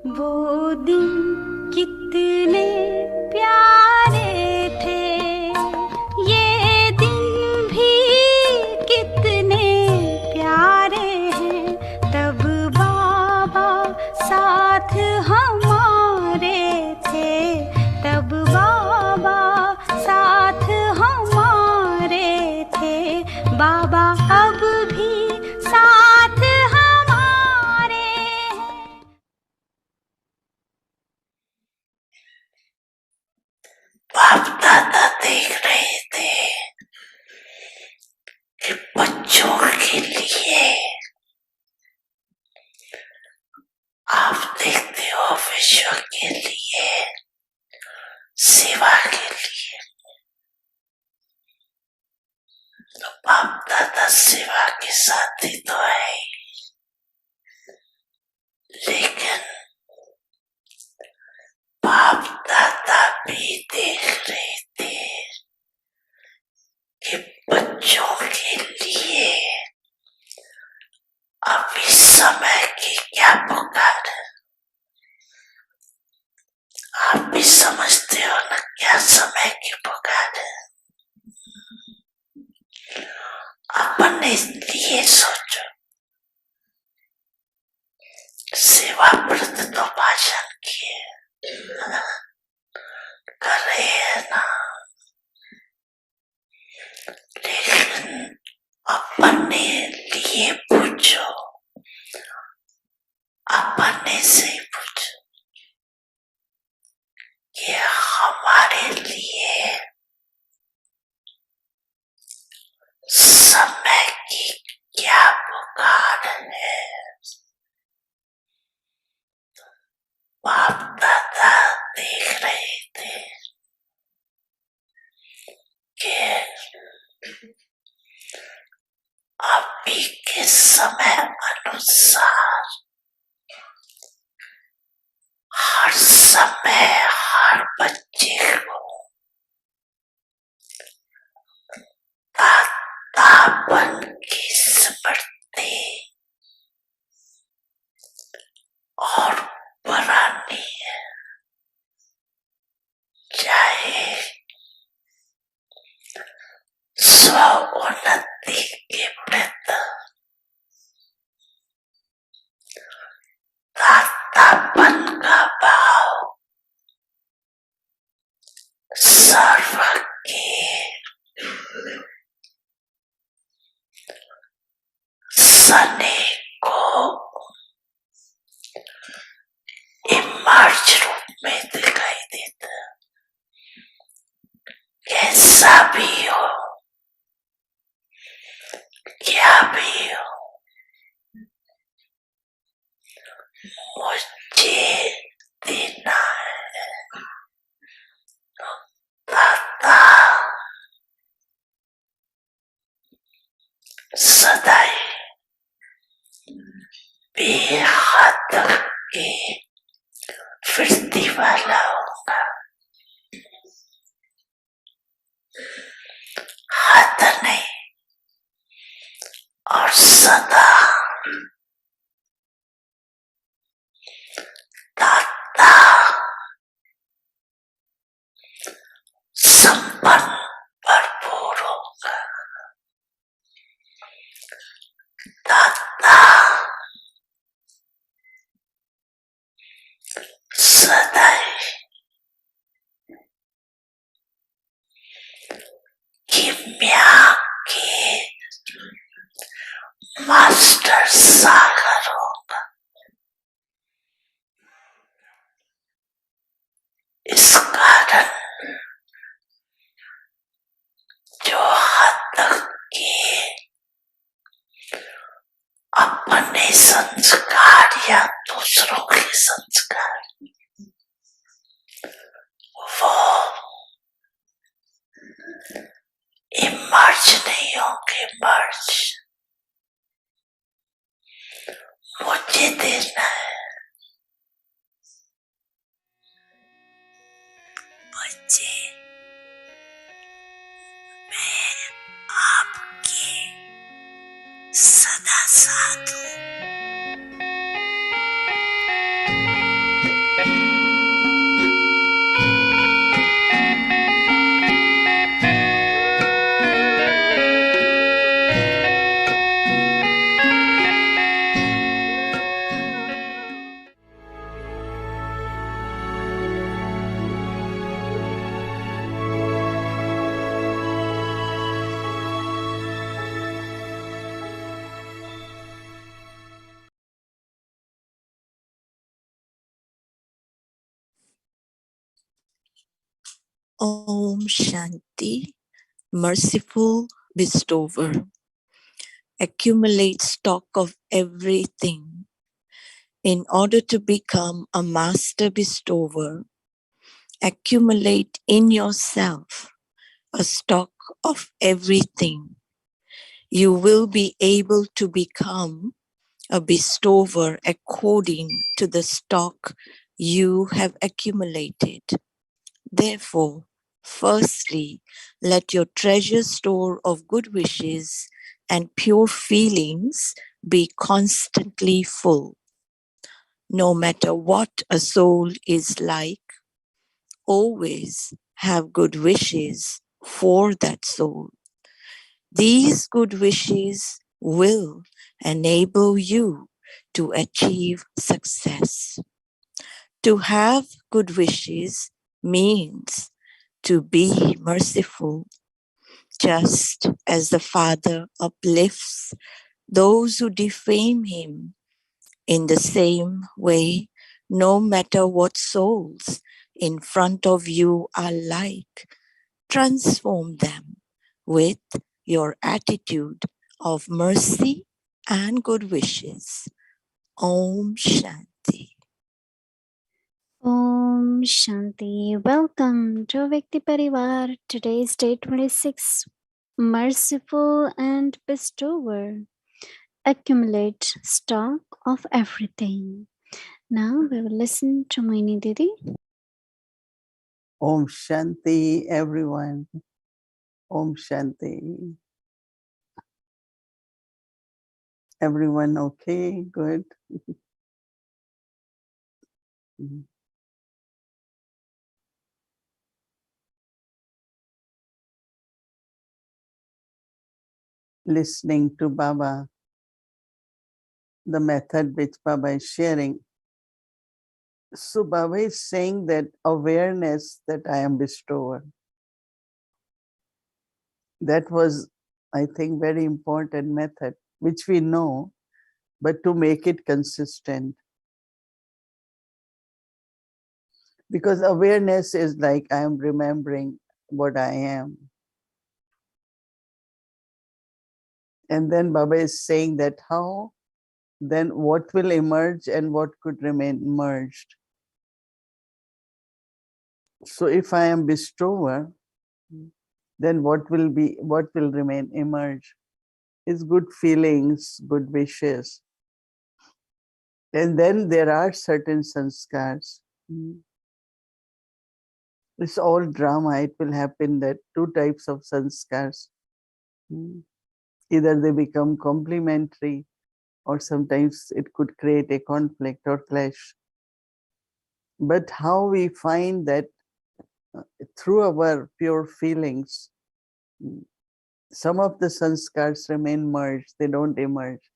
वो दिन कितने प्यारे थे, ये दिन भी कितने प्यारे हैं। तब बाबा साथ हमारे थे, तब बाबा साथ हमारे थे। बाबा अब भी साथ हमारे हैं। बाप दादा देख रहे थे कि बच्चों के लिए आप देखते हो विश्व के लिए, सेवा के लिए। तो बाप दादा सेवा के साथी तो है, लेकिन बाप दादा भी देख रहे थे कि बच्चों के लिए अभी समय की क्या पुकार है। आप भी समझते हो ना क्या समय की पुकार है। अपने लिए सोचो। सेवा व्रत तो भाषण किए कर रहे हैं ना, लेकिन अपने लिए पूछो, अपने से पूछो कि हमारे लिए समय की क्या पुकार है। बाप दादा देख रहे थे कि अभी के समय अनुसार हर समय हर बच्चे को दादापन की स्मृति और पुरानी है। चाहे स्व उन्नति के प्रति दादापन का भाव सर्व के सने को इमर्ज रूप में दिखाई देता। कैसा भी हो, क्या भी हो, मुझे देना है। दादा सदाई बेहद के फिरती वाला होगा, हद नहीं और सदा दाता संपन्न भरपूर होगा। दाता सदैव किम्या के मास्टर सागर होगा। इस कारण जो हद तक के अपने संस्कार या दूसरों के संस्कार वो इमर्ज नहीं होंगे। मर्ज मुझे देना है। बच्चे मैं आपके सदा साथ हूँ। Om Shanti, Merciful Bestower. Accumulate stock of everything. In order to become a master bestower, accumulate in yourself a stock of everything. You will be able to become a bestower according to the stock you have accumulated. Therefore, firstly, let your treasure store of good wishes and pure feelings be constantly full. No matter what a soul is like, always have good wishes for that soul. These good wishes will enable you to achieve success. To have good wishes means to be merciful, just as the Father uplifts those who defame him. In the same way, no matter what souls in front of you are like, transform them with your attitude of mercy and good wishes. Om Shanti. Om Shanti. Welcome to Vikti Parivar. Today's day 26. Merciful and bestower. Accumulate stock of everything. Now we will listen to Mohini Didi. Om Shanti, everyone. Om Shanti. Everyone okay? Good. Listening to Baba, the method which Baba is sharing. So Baba is saying that awareness that I am bestower. That was, I think, very important method, which we know, but to make it consistent. Because awareness is like I am remembering what I am. And then Baba is saying that how, then what will emerge and what could remain merged. So if I am bestower, then what will remain emerge is good feelings, good wishes. And then there are certain sanskars. It's all drama. It will happen that two types of sanskars. Either they become complementary or sometimes it could create a conflict or clash. But how we find that through our pure feelings, some of the sanskars remain merged, they don't emerge.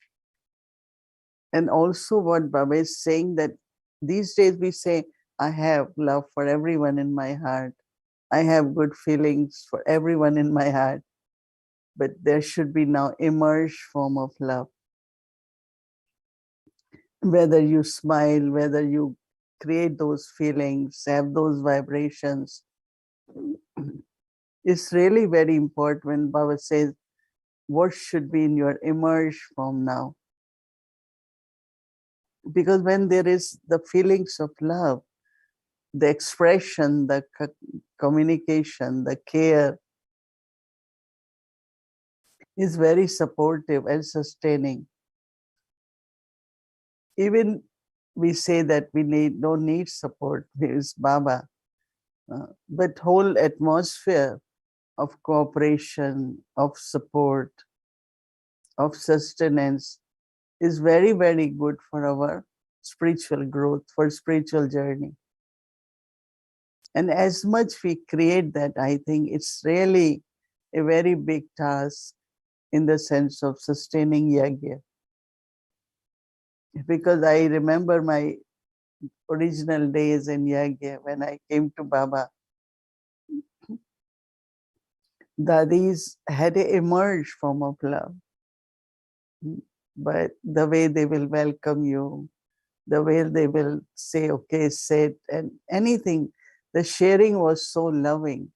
And also what Baba is saying that these days we say, I have love for everyone in my heart. I have good feelings for everyone in my heart. But there should be now emerged form of love. Whether you smile, whether you create those feelings, have those vibrations, it's really very important when Baba says, what should be in your emerged form now? Because when there is the feelings of love, the expression, the communication, the care is very supportive and sustaining. Even we say that we don't need support, there is Baba, but whole atmosphere of cooperation, of support, of sustenance is very, very good for our spiritual growth, for spiritual journey. And as much we create that, I think it's really a very big task in the sense of sustaining yagya. Because I remember my original days in yagya when I came to Baba. Dadis had a emerged form of love. But the way they will welcome you, the way they will say, okay, sit, and anything, the sharing was so loving.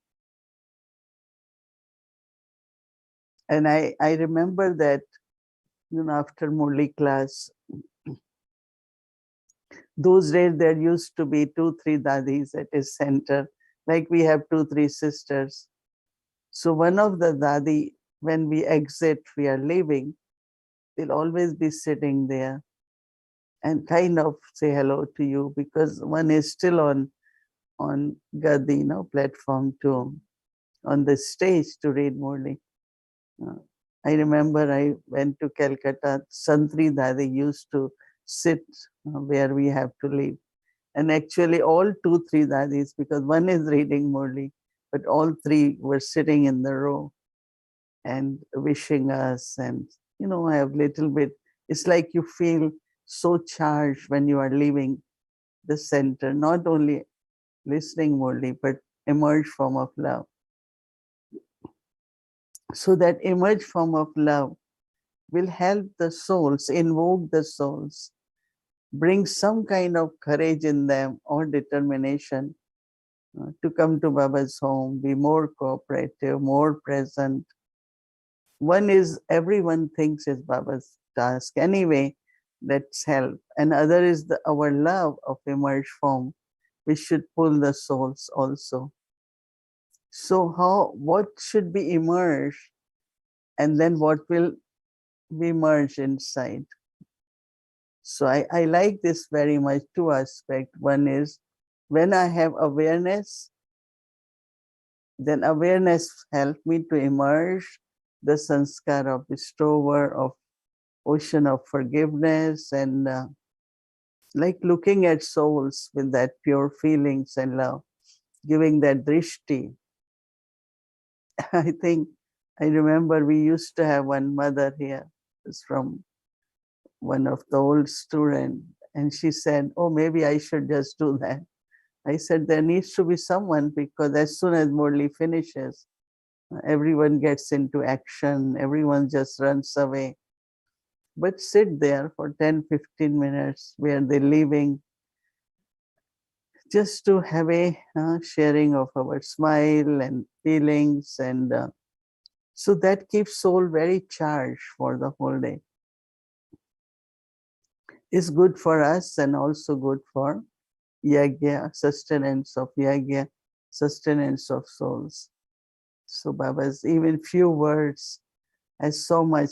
And I remember that, after Murli class, those days there used to be 2, 3 dadis at his center, like we have 2, 3 sisters. So one of the dadi, when we exit, we are leaving, they'll always be sitting there and kind of say hello to you, because one is still on Gadi, platform to on the stage to read Murli. Uh, I remember I went to Calcutta. Santri Dadi used to sit where we have to leave. And actually, all 2, 3 Dadis, because one is reading Murli, but all 3 were sitting in the row and wishing us. And, I have little bit, it's like you feel so charged when you are leaving the center, not only listening Murli, but emerged form of love. So that emerged form of love will help the souls, invoke the souls, bring some kind of courage in them or determination to come to Baba's home, be more cooperative, more present. One is everyone thinks is Baba's task. Anyway, let's help. And other is our love of emerged form, which should pull the souls also. So what should be immersed, and then what will be merged inside? So I like this very much, 2 aspects. One is when I have awareness, then awareness helps me to emerge the sanskar of bestower, of ocean of forgiveness, and like looking at souls with that pure feelings and love, giving that drishti. I think I remember we used to have one mother here, it's from one of the old student, and she said, oh, maybe I should just do that. I said, there needs to be someone, because as soon as Murli finishes, everyone gets into action, everyone just runs away. But sit there for 10, 15 minutes where they're leaving, just to have a sharing of our smile and feelings. And so that keeps soul very charged for the whole day. It's good for us and also good for yagya, sustenance of yagya, sustenance of souls. So Baba's even few words has so much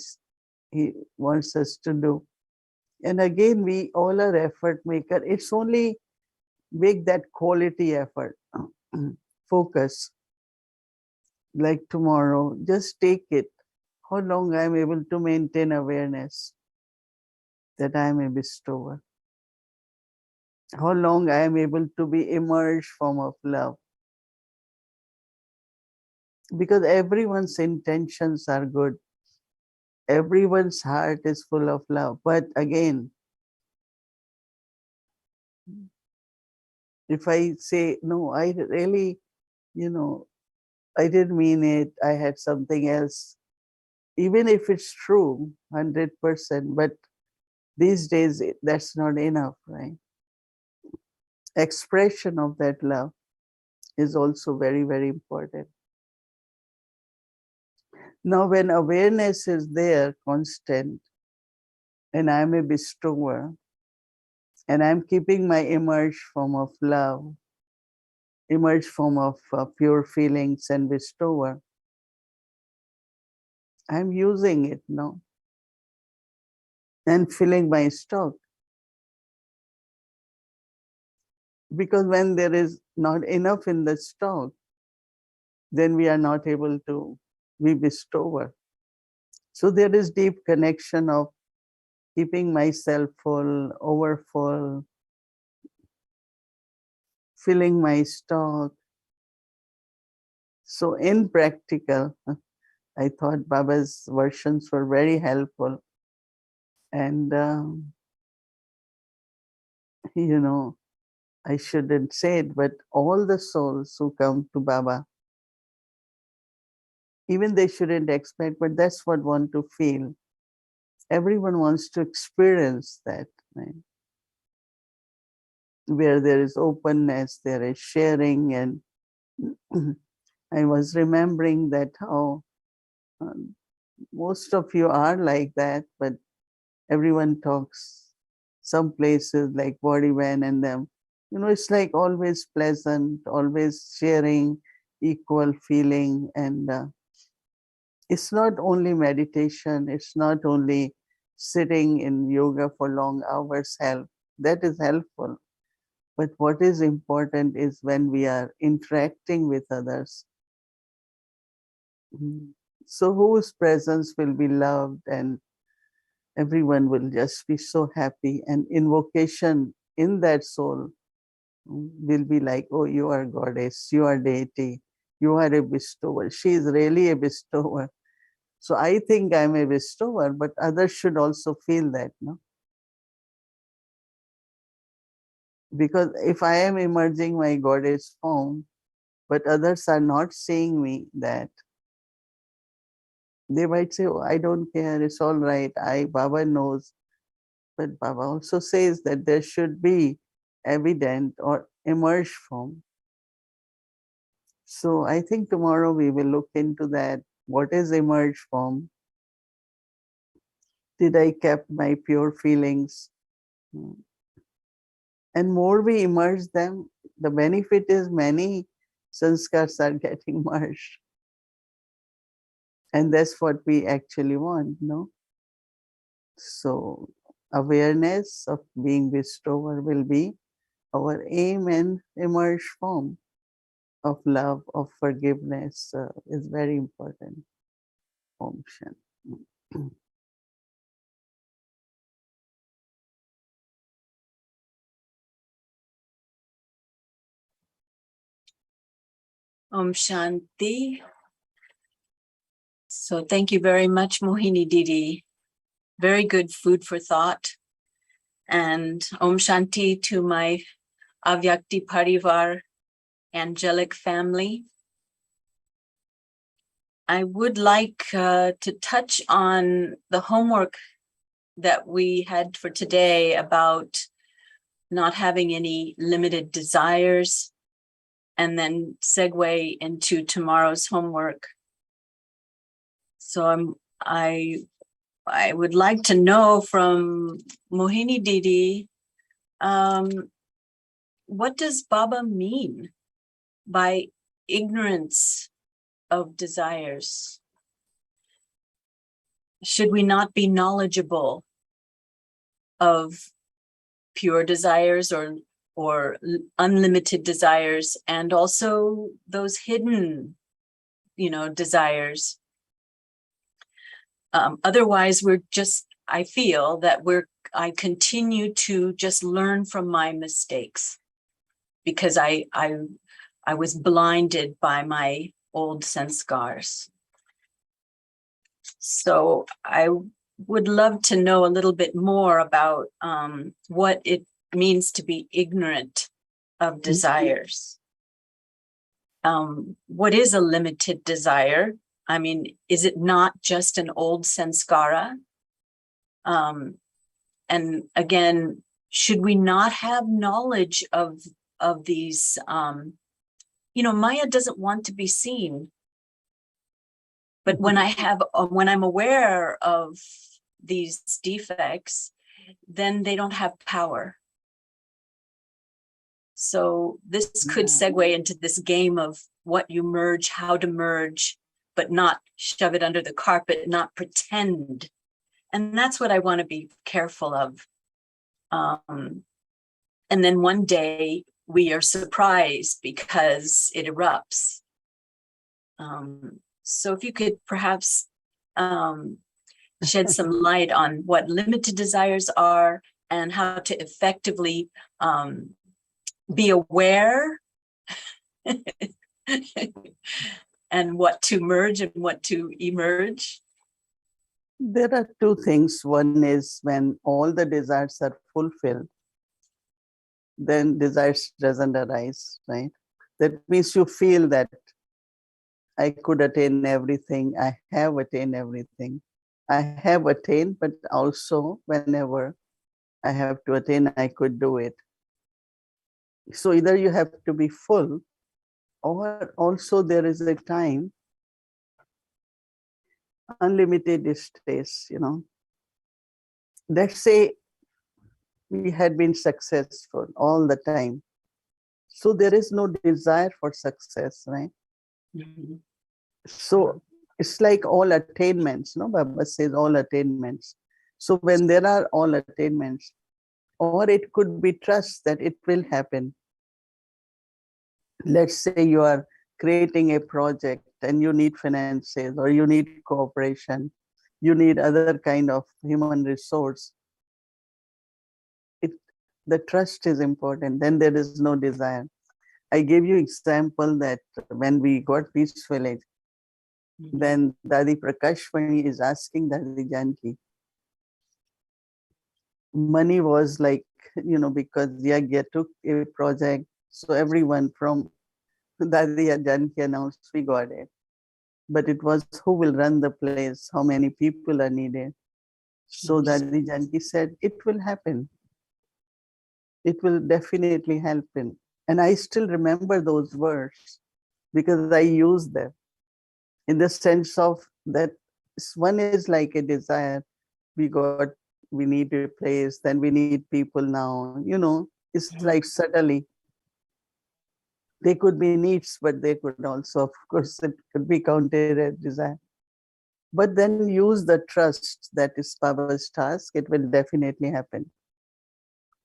he wants us to do. And again, we all are effort maker. It's only make that quality effort. Focus. Like tomorrow, just take it. How long I am able to maintain awareness that I am a bestower. How long I am able to be emerged form of love. Because everyone's intentions are good. Everyone's heart is full of love. But again, if I say, no, I really, I didn't mean it, I had something else, even if it's true, 100%, but these days that's not enough, right? Expression of that love is also very, very important. Now, when awareness is there, constant, and I'm a bestower, and I'm keeping my emerged form of love, emerged form of pure feelings and bestower, I'm using it now and filling my stock. Because when there is not enough in the stock, then we are not able to be bestower. So there is deep connection of keeping myself full, overfull, filling my stock. So in practical, I thought Baba's versions were very helpful. And, I shouldn't say it, but all the souls who come to Baba, even they shouldn't expect, but that's what want to feel. Everyone wants to experience that, right? Where there is openness, there is sharing. And I was remembering that how most of you are like that, but everyone talks. Some places like Body Van and them, it's like always pleasant, always sharing, equal feeling. And it's not only meditation, it's not only sitting in yoga for long hours help. That is helpful. But what is important is when we are interacting with others. Mm. So whose presence will be loved and everyone will just be so happy, and invocation in that soul will be like, oh, you are goddess, you are deity, you are a bestower. She is really a bestower. So I think I'm a bestower, but others should also feel that, no? Because if I am emerging my goddess form, but others are not seeing me that, they might say, oh, I don't care, it's all right, Baba knows. But Baba also says that there should be evident or emerge form. So I think tomorrow we will look into that. What is emerge form? Did I kept my pure feelings? And more we immerse them, the benefit is many sanskars are getting merged. And that's what we actually want, no? So awareness of being bestower will be our aim, and emerge form of love, of forgiveness is very important. Om Shanti. Om Shanti. So thank you very much, Mohini Didi. Very good food for thought. And Om Shanti to my Avyakti Parivar angelic family. I would like to touch on the homework that we had for today about not having any limited desires, and then segue into tomorrow's homework. So I would like to know from Mohini Didi, what does Baba mean by ignorance of desires? Should we not be knowledgeable of pure desires or unlimited desires, and also those hidden, desires? Otherwise, I feel that I continue to just learn from my mistakes, because I was blinded by my old sanskars. So I would love to know a little bit more about what it means to be ignorant of desires. What is a limited desire? I mean, is it not just an old sanskara? And again, should we not have knowledge of these? Maya doesn't want to be seen. But when I'm aware of these defects, then they don't have power. So this could segue into this game of what you merge, how to merge, but not shove it under the carpet, not pretend. And that's what I want to be careful of. And then one day we are surprised because it erupts. So if you could perhaps shed some light on what limited desires are and how to effectively be aware and what to merge and what to emerge. There are two things. One is when all the desires are fulfilled, then desires doesn't arise, right? That means you feel that I could attain everything, I have attained everything. I have attained, but also whenever I have to attain, I could do it. So either you have to be full, or also there is a time unlimited stays, Let's say we had been successful all the time. So there is no desire for success, right? Mhm. So it's like all attainments, no? Baba says all attainments. So when there are all attainments, or it could be trust that it will happen. Let's say you are creating a project and you need finances or you need cooperation, you need other kind of human resource. It, the trust is important, then there is no desire. I gave you example that when we got Peace Village, then Dadi Prakashmani is asking Dadi Janki. Money was like, because Yagya took a project, so everyone from Dadi Janki announced we got it. But it was who will run the place, how many people are needed. So Dadi Janki said, it will happen. It will definitely happen. And I still remember those words because I use them in the sense of that one is like a desire. We need a place, then we need people now, it's like suddenly they could be needs, but they could also, of course, it could be counted as desire. But then use the trust that is Baba's task, it will definitely happen.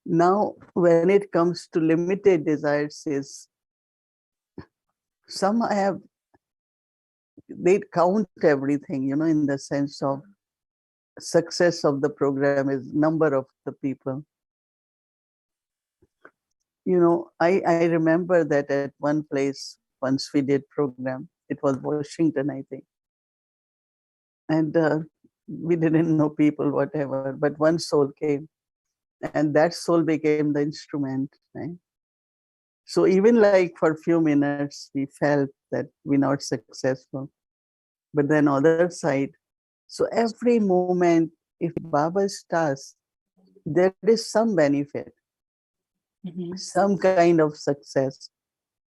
Now, when it comes to limited desires, is some they count everything, in the sense of success of the program is number of the people. I remember that at one place, once we did program, it was Washington, I think. And we didn't know people, whatever, but one soul came and that soul became the instrument, right? So even like for a few minutes, we felt that we're not successful. But then other side, so every moment, if Baba's task, there is some benefit, some kind of success.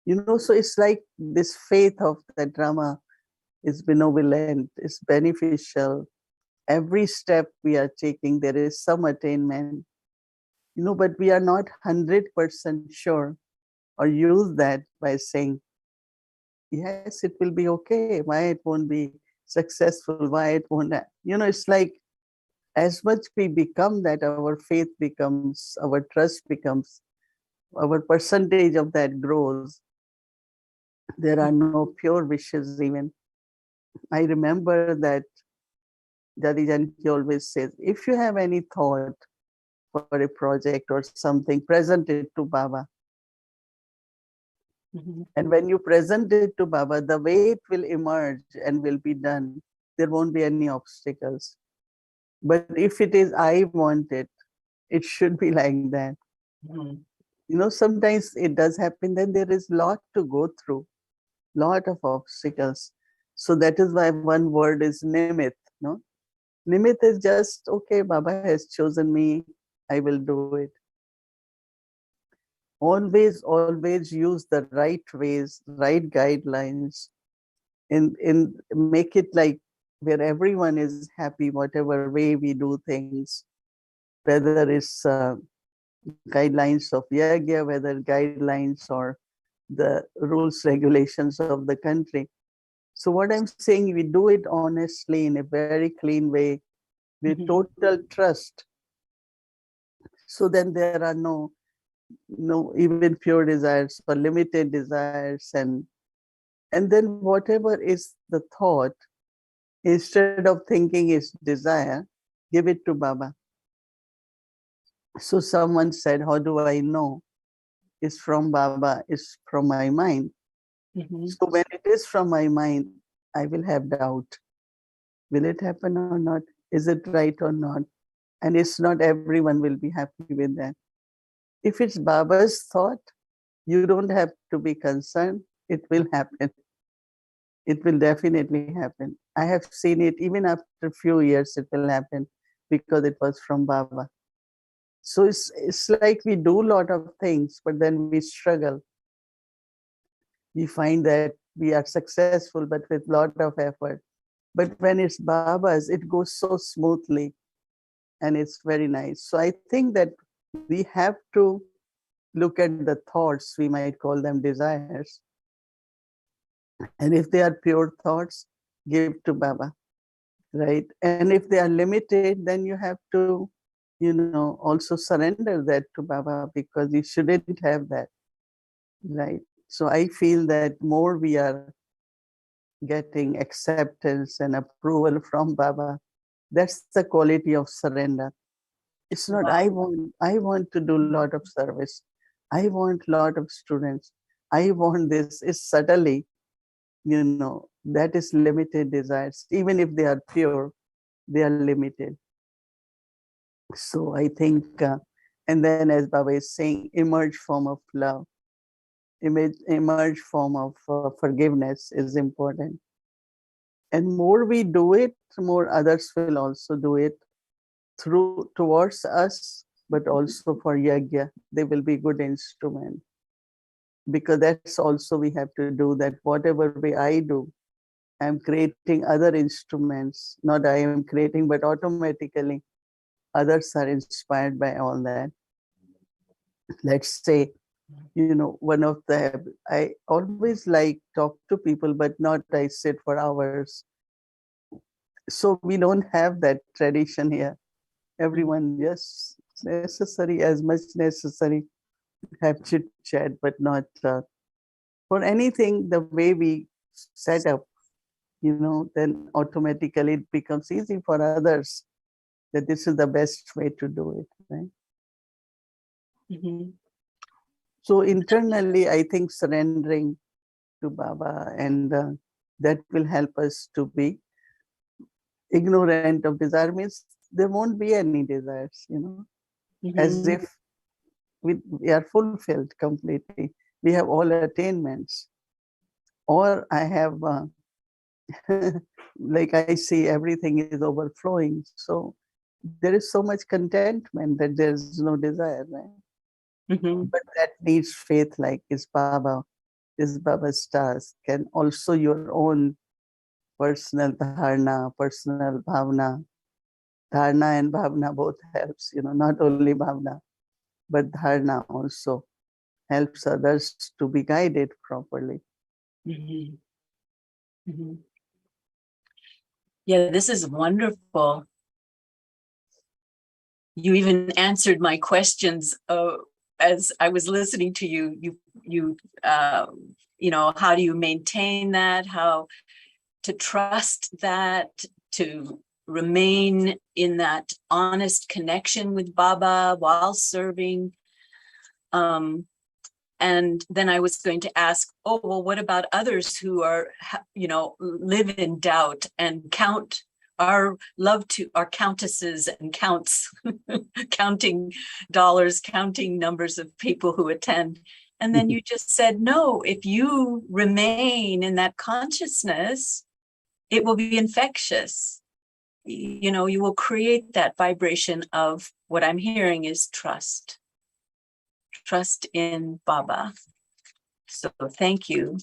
So it's like this faith of the drama is benevolent, is beneficial. Every step we are taking, there is some attainment, but we are not 100% sure or use that by saying, yes, it will be okay. Why it won't be successful? Why it won't? It's like as much we become that, our faith becomes, our trust becomes, our percentage of that grows. There are no pure wishes even. I remember that Jadi Janki always says, if you have any thought for a project or something, present it to Baba. And when you present it to Baba, the way it will emerge and will be done, there won't be any obstacles. But if it is, I want it should be like that. Sometimes it does happen, then there is lot to go through, lot of obstacles. So that is why one word is nimit, no? Nimit is just, okay, Baba has chosen me, I will do it. Always use the right ways, right guidelines, and make it like where everyone is happy, whatever way we do things, whether it's guidelines of Yagya, whether guidelines or the rules, regulations of the country. So what I'm saying, we do it honestly in a very clean way with total trust. So then there are no even pure desires or limited desires, and then whatever is the thought, instead of thinking it's desire, give it to Baba. So someone said, how do I know it's from Baba, it's from my mind? So when it is from my mind, I will have doubt. Will it happen or not? Is it right or not? And it's not everyone will be happy with that. If it's Baba's thought, you don't have to be concerned. It will happen. It will definitely happen. I have seen it even after a few years, it will happen because it was from Baba. So it's like we do a lot of things, but then we struggle. We find that we are successful, but with a lot of effort. But when it's Baba's, it goes so smoothly and it's very nice. So I think that we have to look at the thoughts, we might call them desires. And if they are pure thoughts, give to Baba, right? And if they are limited, then you have to, also surrender that to Baba, because you shouldn't have that, right? So I feel that more we are getting acceptance and approval from Baba, that's the quality of surrender. It's not Wow. I want to do a lot of service. I want a lot of students. I want this. It's subtly, that is limited desires. Even if they are pure, they are limited. So I think, and then as Baba is saying, emerge form of love, emerge form of forgiveness is important. And more we do it, more others will also do it through towards us, but also for yagya. They will be good instrument, because that's also we have to do that. Whatever way I do, I'm creating other instruments. Not I am creating, but automatically others are inspired by all that. Let's say, one of the, I always like talk to people, but not I sit for hours. So we don't have that tradition here. Everyone, yes, necessary, as much necessary, have chit chat, but not for anything. The way we set up, then automatically it becomes easy for others that this is the best way to do it, right? Mhm. So internally, I think surrendering to Baba, and that will help us to be ignorant of desire, means there won't be any desires, as Mhm. if we are fulfilled completely. We have all attainments. Or I have, like I see everything is overflowing. So there is so much contentment that there's no desire, right? Mhm. But that needs faith, like is Baba's task, and also your own personal dharna, personal bhavna. Dharna and bhavna both helps, not only bhavna, but dharna also helps others to be guided properly. Mhm. Mhm. Yeah, this is wonderful. You even answered my questions as I was listening to you. How do you maintain that? How to trust that, to remain in that honest connection with Baba while serving. And then I was going to ask, oh, well, what about others who are, live in doubt and count our countesses and counts, counting dollars, counting numbers of people who attend. And then you just said, no, if you remain in that consciousness, it will be infectious. You will create that vibration of what I'm hearing is trust in Baba. So thank you.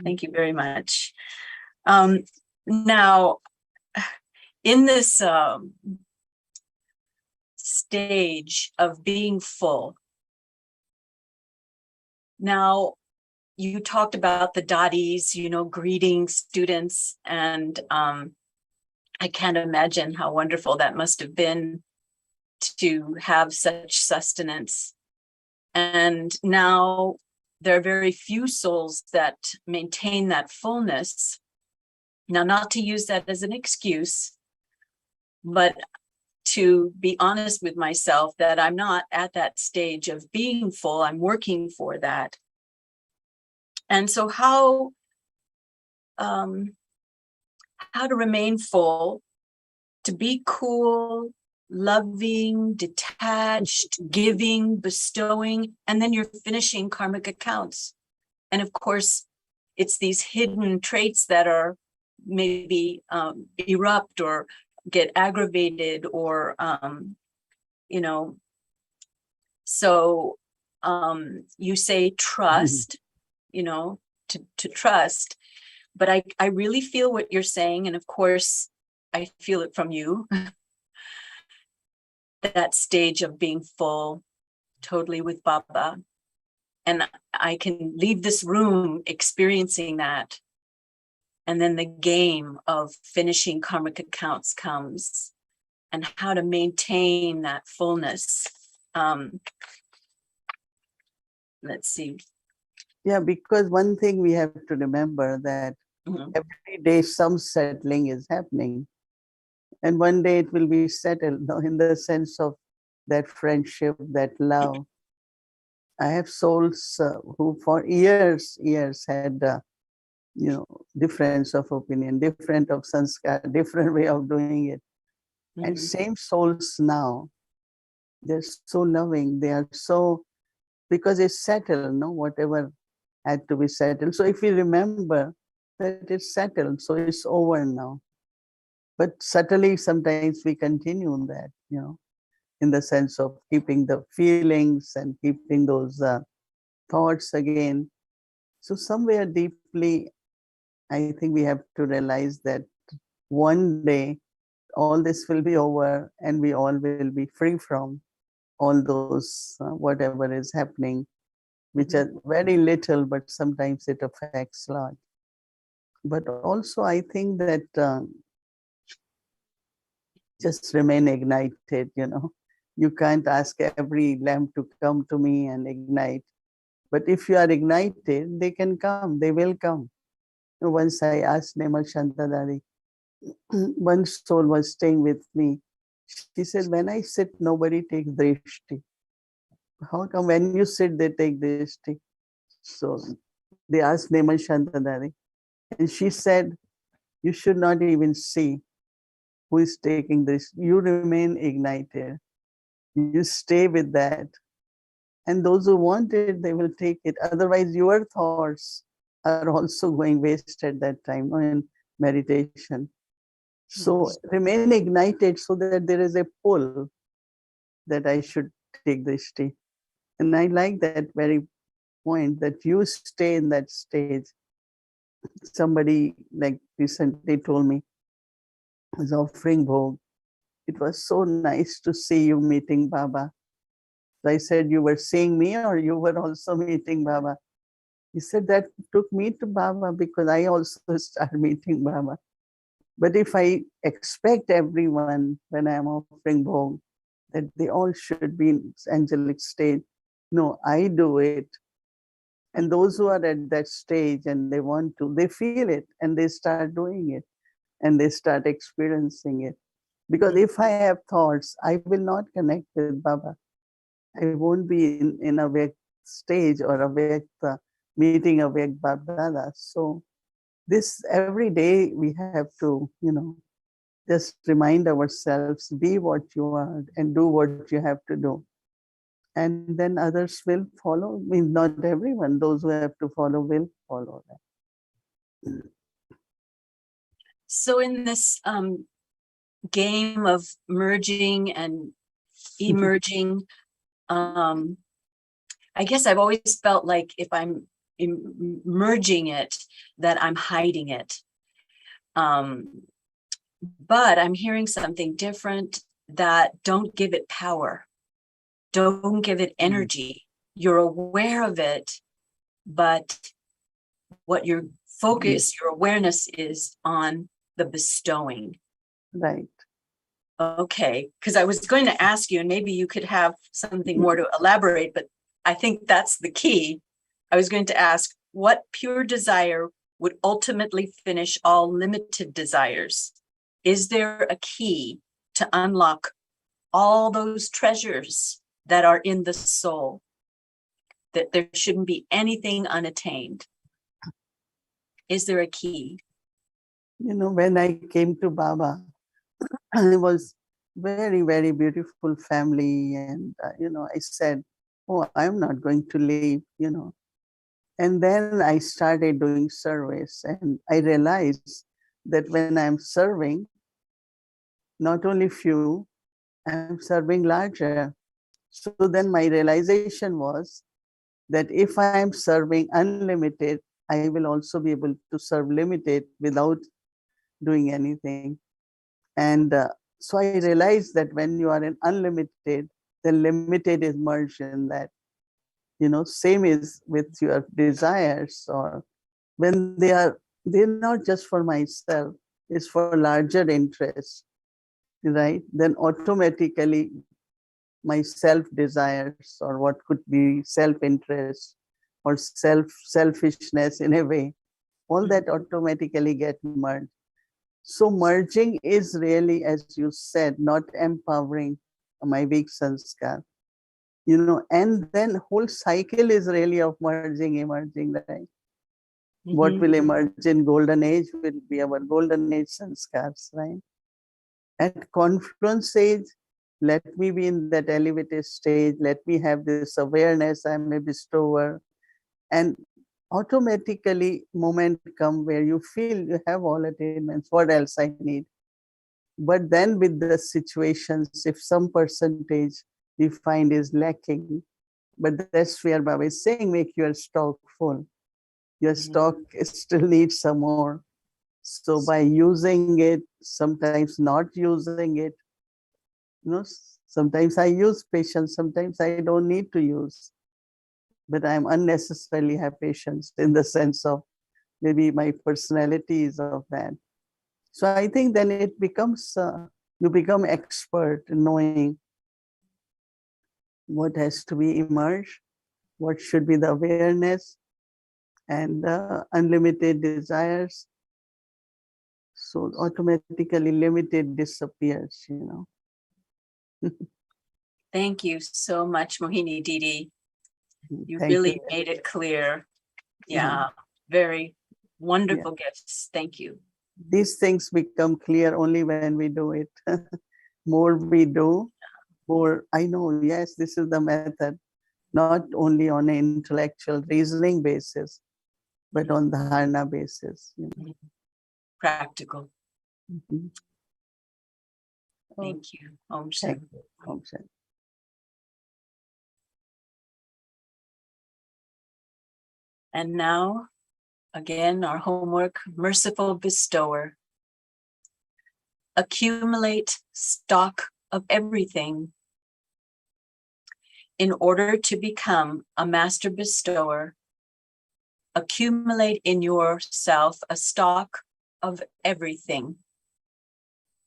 Thank you very much. Now, in this stage of being full, now you talked about the dadis, greeting students, and I can't imagine how wonderful that must have been to have such sustenance. And now there are very few souls that maintain that fullness. Now, not to use that as an excuse, but to be honest with myself that I'm not at that stage of being full. I'm working for that. And so how to remain full, to be cool, loving, detached, giving, bestowing, and then you're finishing karmic accounts. And of course, it's these hidden traits that are maybe erupt or get aggravated or, so you say trust, to trust. but I really feel what you're saying. And of course, I feel it from you. That stage of being full, totally with Baba. And I can leave this room experiencing that. And then the game of finishing karmic accounts comes, and how to maintain that fullness. Let's see. Yeah, because one thing we have to remember that every day some settling is happening. And one day it will be settled, no, in the sense of that friendship, that love. I have souls who for years had, difference of opinion, different of sanskar, different way of doing it. And same souls now, they're so loving. They are so, because it's settled, no, whatever had to be settled. So if we remember that it's settled, so it's over now. But subtly, sometimes we continue that, in the sense of keeping the feelings and keeping those thoughts again. So somewhere deeply, I think we have to realize that one day all this will be over and we all will be free from all those whatever is happening, which are very little, but sometimes it affects a lot. But also I think that just remain ignited, You can't ask every lamp to come to me and ignite. But if you are ignited, they can come, they will come. Once I asked Nemal Shantadari, one soul was staying with me. She said, when I sit, nobody takes drishti. How come when you sit, they take drishti? So they asked Nemal Shantadari. And she said, you should not even see who is taking this. You remain ignited. You stay with that. And those who want it, they will take it. Otherwise, your thoughts are also going waste at that time in meditation. So remain ignited so that there is a pull that I should take this tea. And I like that very point that you stay in that stage. Somebody like recently told me, was offering bhog. It was so nice to see you meeting Baba. So I said, you were seeing me or you were also meeting Baba? He said, that took me to Baba because I also started meeting Baba. But if I expect everyone when I'm offering bhog that they all should be in angelic state, no, I do it. And those who are at that stage and they want to, they feel it and they start doing it and they start experiencing it. Because if I have thoughts, I will not connect with Baba. I won't be in a Vyakt stage or a Vyakt meeting a Vyakt Baba. So this every day we have to, just remind ourselves, be what you are and do what you have to do. And then others will follow. I mean, not everyone, those who have to follow will follow that. So in this game of merging and emerging, I guess I've always felt like if I'm merging it, that I'm hiding it. But I'm hearing something different, that don't give it power. Don't give it energy. You're aware of it, but what your focus, your awareness is on the bestowing. Right. Okay, because I was going to ask you, and maybe you could have something more to elaborate, but I think that's the key. I was going to ask, what pure desire would ultimately finish all limited desires? Is there a key to unlock all those treasures that are in the soul? That there shouldn't be anything unattained. Is there a key? When I came to Baba, it was very, very beautiful family. And, I said, oh, I'm not going to leave, And then I started doing service and I realized that when I'm serving, not only few, I'm serving larger. So then my realization was that if I'm serving unlimited, I will also be able to serve limited without doing anything. And so I realized that when you are in unlimited, then limited is merged in that. Same is with your desires, or when they're not just for myself, it's for larger interest, right? Then automatically my self desires, or what could be self interest or selfishness in a way, all that automatically get merged. So merging is really, as you said, not empowering my weak sanskar, and then whole cycle is really of merging, emerging, right? What will emerge in golden age will be our golden age sanskars, right? At confluence age, let me be in that elevated stage, let me have this awareness, I'm a bestower, and automatically moment come where you feel you have all attainments, what else I need? But then with the situations, if some percentage we find is lacking, but that's where Baba is saying, make your stock full. Your stock still needs some more. So by using it, sometimes not using it, sometimes I use patience, sometimes I don't need to use. But I'm unnecessarily have patience in the sense of maybe my personality is of that. So I think then it becomes, you become expert in knowing what has to be emerged, what should be the awareness, and unlimited desires. So automatically limited disappears. Thank you so much, Mohini Didi. You Thank really you. made it clear. Yeah, very wonderful Yeah. gifts. Thank you. These things become clear only when we do it. More we do, more I know, yes, this is the method, not only on an intellectual reasoning basis, but on the dharana basis. Practical. Mhm. Thank you. Om Thank Shanti. you. Om Shanti. And now, again, our homework, Merciful Bestower. Accumulate stock of everything. In order to become a master bestower, accumulate in yourself a stock of everything.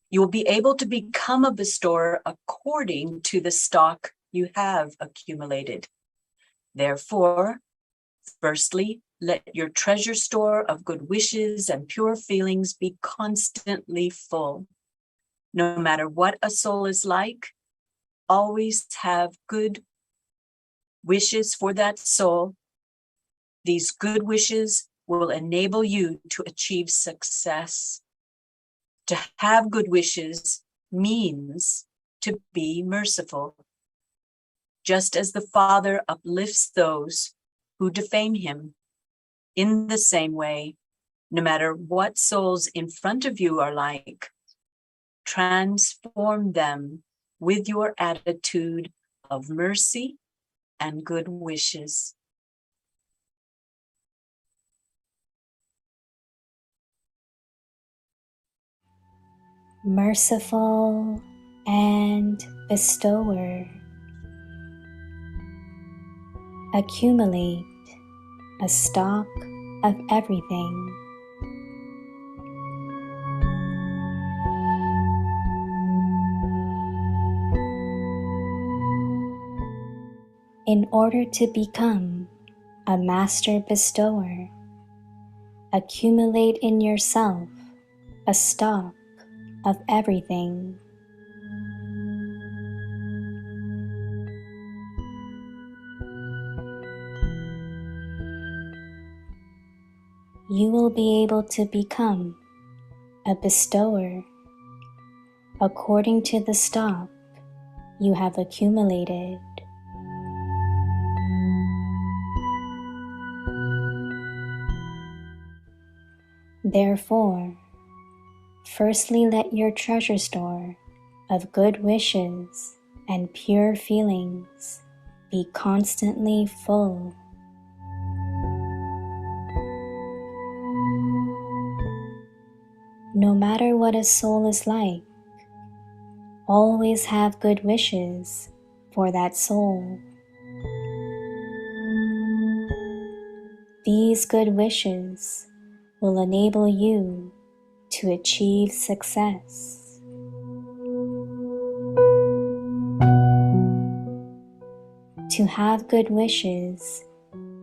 You will be able to become a bestower according to the stock you have accumulated. Therefore, firstly, let your treasure store of good wishes and pure feelings be constantly full. No matter what a soul is like, always have good wishes for that soul. These good wishes will enable you to achieve success. To have good wishes means to be merciful. Just as the Father uplifts those who defame him, in the same way, no matter what souls in front of you are like, transform them with your attitude of mercy and good wishes. Merciful and bestower, accumulate a stock of everything. In order to become a master bestower, accumulate in yourself a stock of everything. You will be able to become a bestower according to the stock you have accumulated. Therefore, firstly let your treasure store of good wishes and pure feelings be constantly full. No matter what a soul is like, always have good wishes for that soul. These good wishes will enable you to achieve success. To have good wishes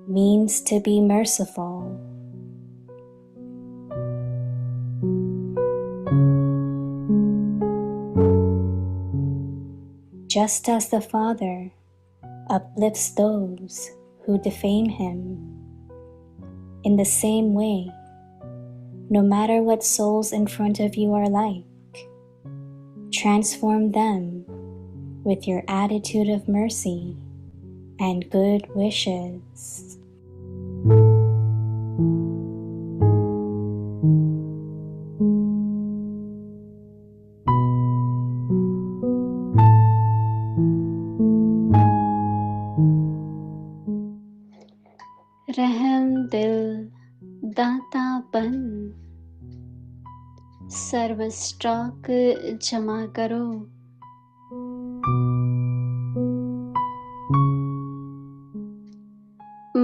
means to be merciful. Just as the Father uplifts those who defame him, in the same way, no matter what souls in front of you are like, transform them with your attitude of mercy and good wishes. रहम दिल दातापन सर्व stock जमा करो।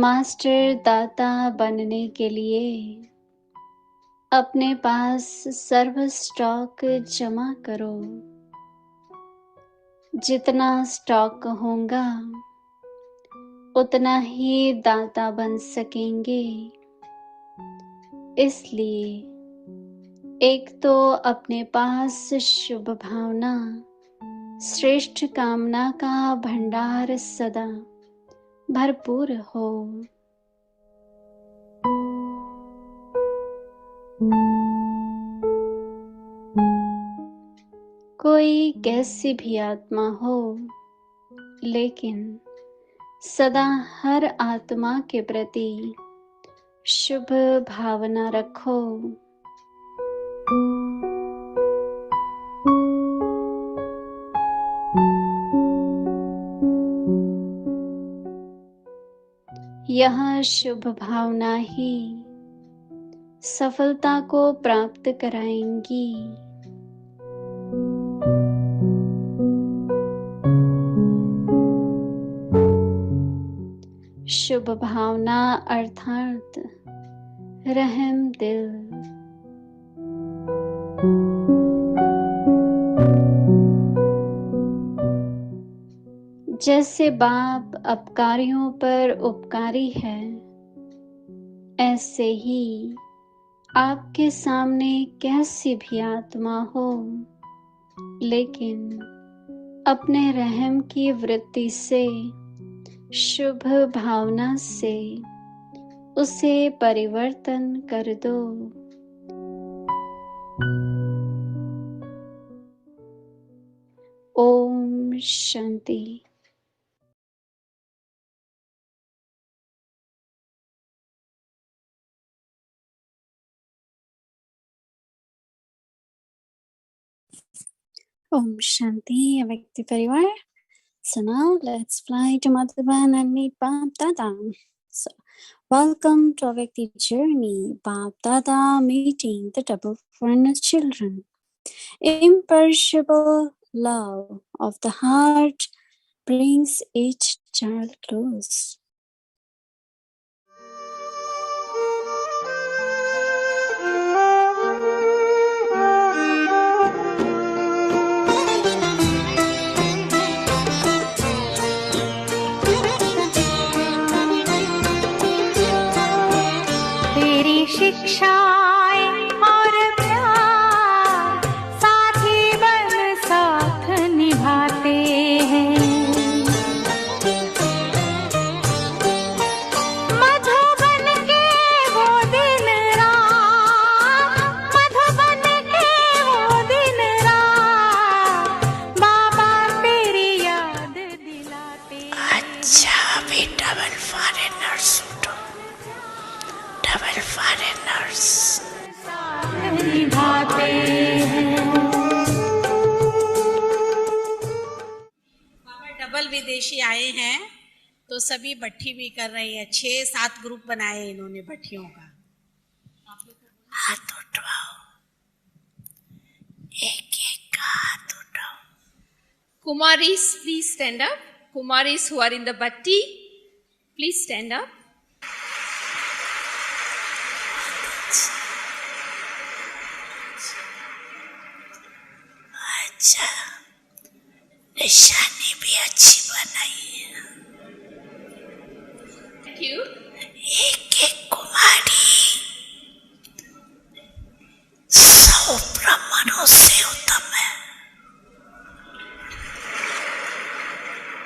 Master दाता बनने के लिए अपने पास सर्व stock जमा करो। जितना स्टॉक होगा उतना ही दाता बन सकेंगे। इसलिए एक तो अपने पास शुभ भावना, श्रेष्ठ कामना का भंडार सदा भरपूर हो। कोई कैसी भी आत्मा हो, लेकिन सदा हर आत्मा के प्रति शुभ भावना रखो। यह शुभ भावना ही सफलता को प्राप्त कराएंगी। शुभ भावना अर्थात रहम दिल। जैसे बाप अपकारियों पर उपकारी है, ऐसे ही आपके सामने कैसी भी आत्मा हो, लेकिन अपने रहम की वृत्ति से, शुभ भावना से उसे परिवर्तन कर दो। Om Shanti. Om Shanti, Avakti Parivar. So now let's fly to Madhuban and meet Bap Dada. So welcome to Avakti Journey, Bap Dada meeting the double foreigner's children. Imperishable love of the heart brings each child close. शिक्षाएं और प्यार साथी बन साथ निभाते हैं। मधुबन के वो दिन रात, मधुबन के वो दिन रात, बाबा तेरी याद दिलाते। अच्छा अभी डबल फॉरेनर्स उठो, डबल फॉरेनर्स निभाते हैं। डबल विदेशी आए हैं तो सभी भट्ठी भी कर रही है। 6-7 ग्रुप बनाए इन्होंने भट्टियों का। हाथ उठवाओ। एक एक हाथ उठाओ. Kumaris, please stand up. Kumaris who are in the bhatti, please stand up. अच्छा, निशानी भी अच्छी बनाई है. Thank you. एक एक कुमारी 100 ब्राह्मणों से उत्तम है.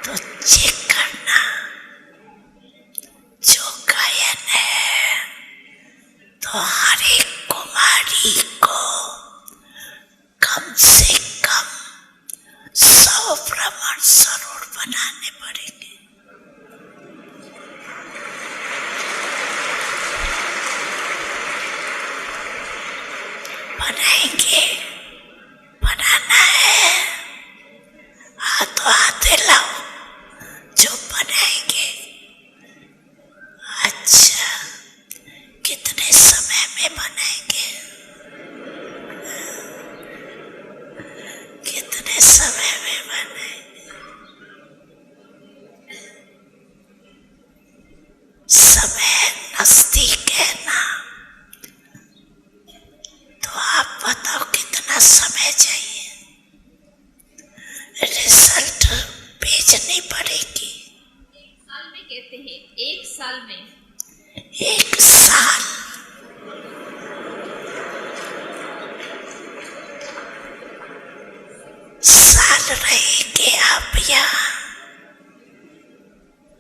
तो चेक करना, जो गायन है तो हर एक कुमारी को कम से कम 100 ब्राह्मण जरूर बनाने पड़ेंगे. बनाएंगे, बनाना है. हाथों हाथे लाओ जो बनाएंगे. अच्छा, कितने समय में बनाएंगे? कितने समय में बनाएंगे? समय नजदीक है ना, तो आप बताओ कितना समय चाहिए? रिजल्ट भेजनी पड़ेगी. साल में कहते हैं, एक साल में. एक साल. साल रहेंगे आप यहाँ.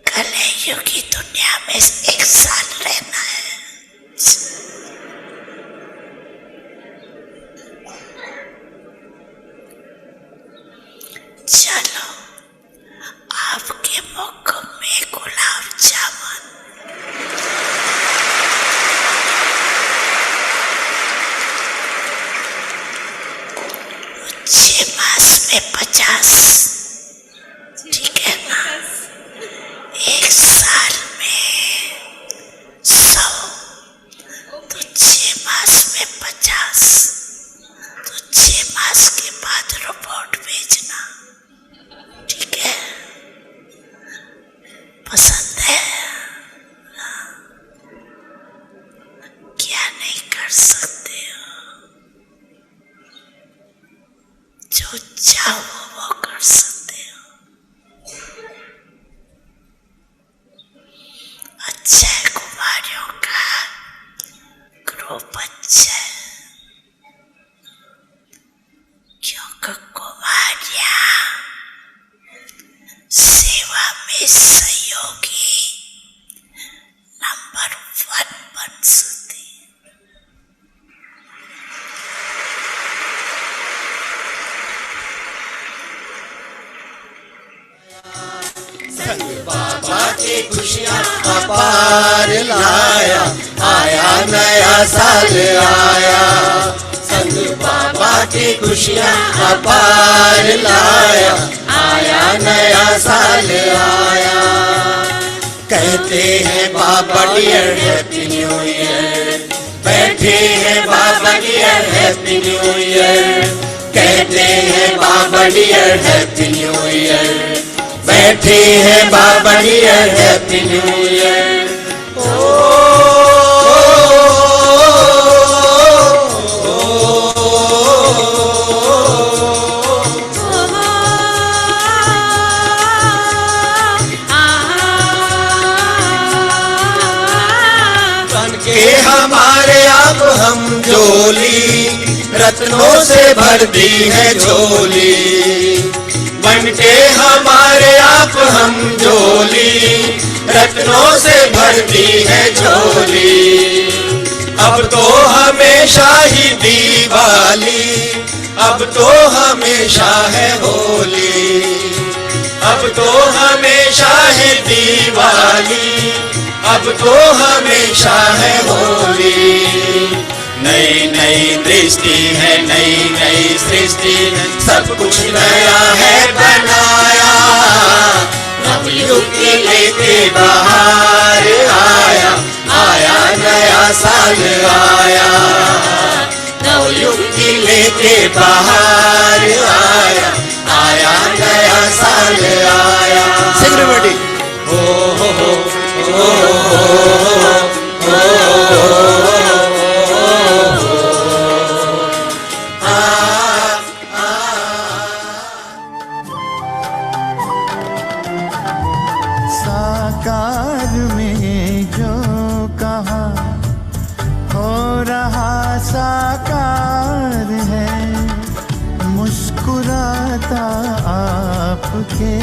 कलयुग की दुनिया में एक साल रहना है. चलो, आपके मुख में गुलाब जामुन. छह मास में 50. ठीक है ना? एक साल में 100, तो 6 मास में 50. तो 6 मास के बाद रिपोर्ट भेजना. ठीक है? पसंद है? क्या नहीं कर सकते हो? जो चाहो वो कर सकते हो. अच्छा है, कुमारियों का ग्रुप अच्छा है, क्योंकि कुमारियां सेवा में सहयोगी नंबर 1 बन सकती है. बाबा की खुशियाँ अपार लाया, आया नया साल आया. संग बाबा की खुशियाँ अपार लाया, आया नया साल आया. कहते हैं बाबा डियर हैप्पी न्यू ईयर. बैठे हैं बाबा डियर हैप्पी न्यू ईयर. कहते हैं बाबा डियर हैप्पी न्यू ईयर. बैठे हैं बाबा डियर हैप्पी न्यू ईयर. बन के हमारे आप हम झोली, रत्नों से भर दी है झोली. बनके हमारे आप हम झोली, रत्नों से भर दी है झोली. अब तो हमेशा ही दिवाली, अब तो हमेशा है होली. अब तो हमेशा है दिवाली, अब तो हमेशा है होली. नई नई दृष्टि है, नई नई सृष्टि है, सब कुछ नया है बनाया. नवयुग की लेके बाहर आया, आया नया साल आया. नवयुग की लेके के बाहर आया, आया नया साल आया। Sing everybody. हो हो हो हो हो साकार में जो कहा हो रहा साकार है, मुस्कुराता आपके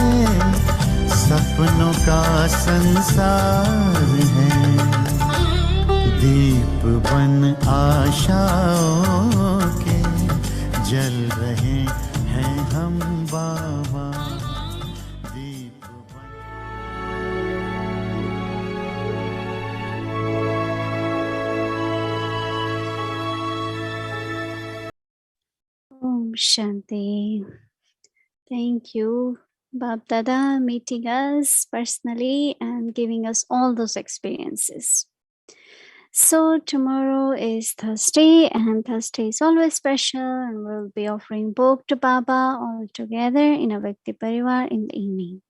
सपनों का संसार है। दीप बन आशाओं के जल रहे हैं हम बाबा, दीप बन। Om Shanti. Thank you, Bab Dada, meeting us personally and giving us all those experiences. So tomorrow is Thursday, and Thursday is always special, and we'll be offering book to Baba all together in a Vakti Parivar in the evening.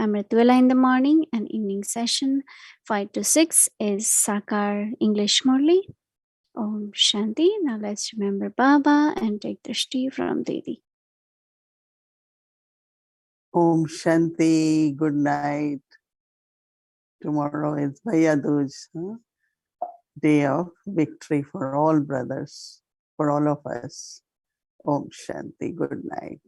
Amritwala in the morning and evening session 5 to 6 is Sakar English Murli. Om Shanti. Now let's remember Baba and take drishti from Didi. Om Shanti. Good night. Tomorrow is Bhaiya Dooj, day of victory for all brothers, for all of us. Om Shanti. Good night.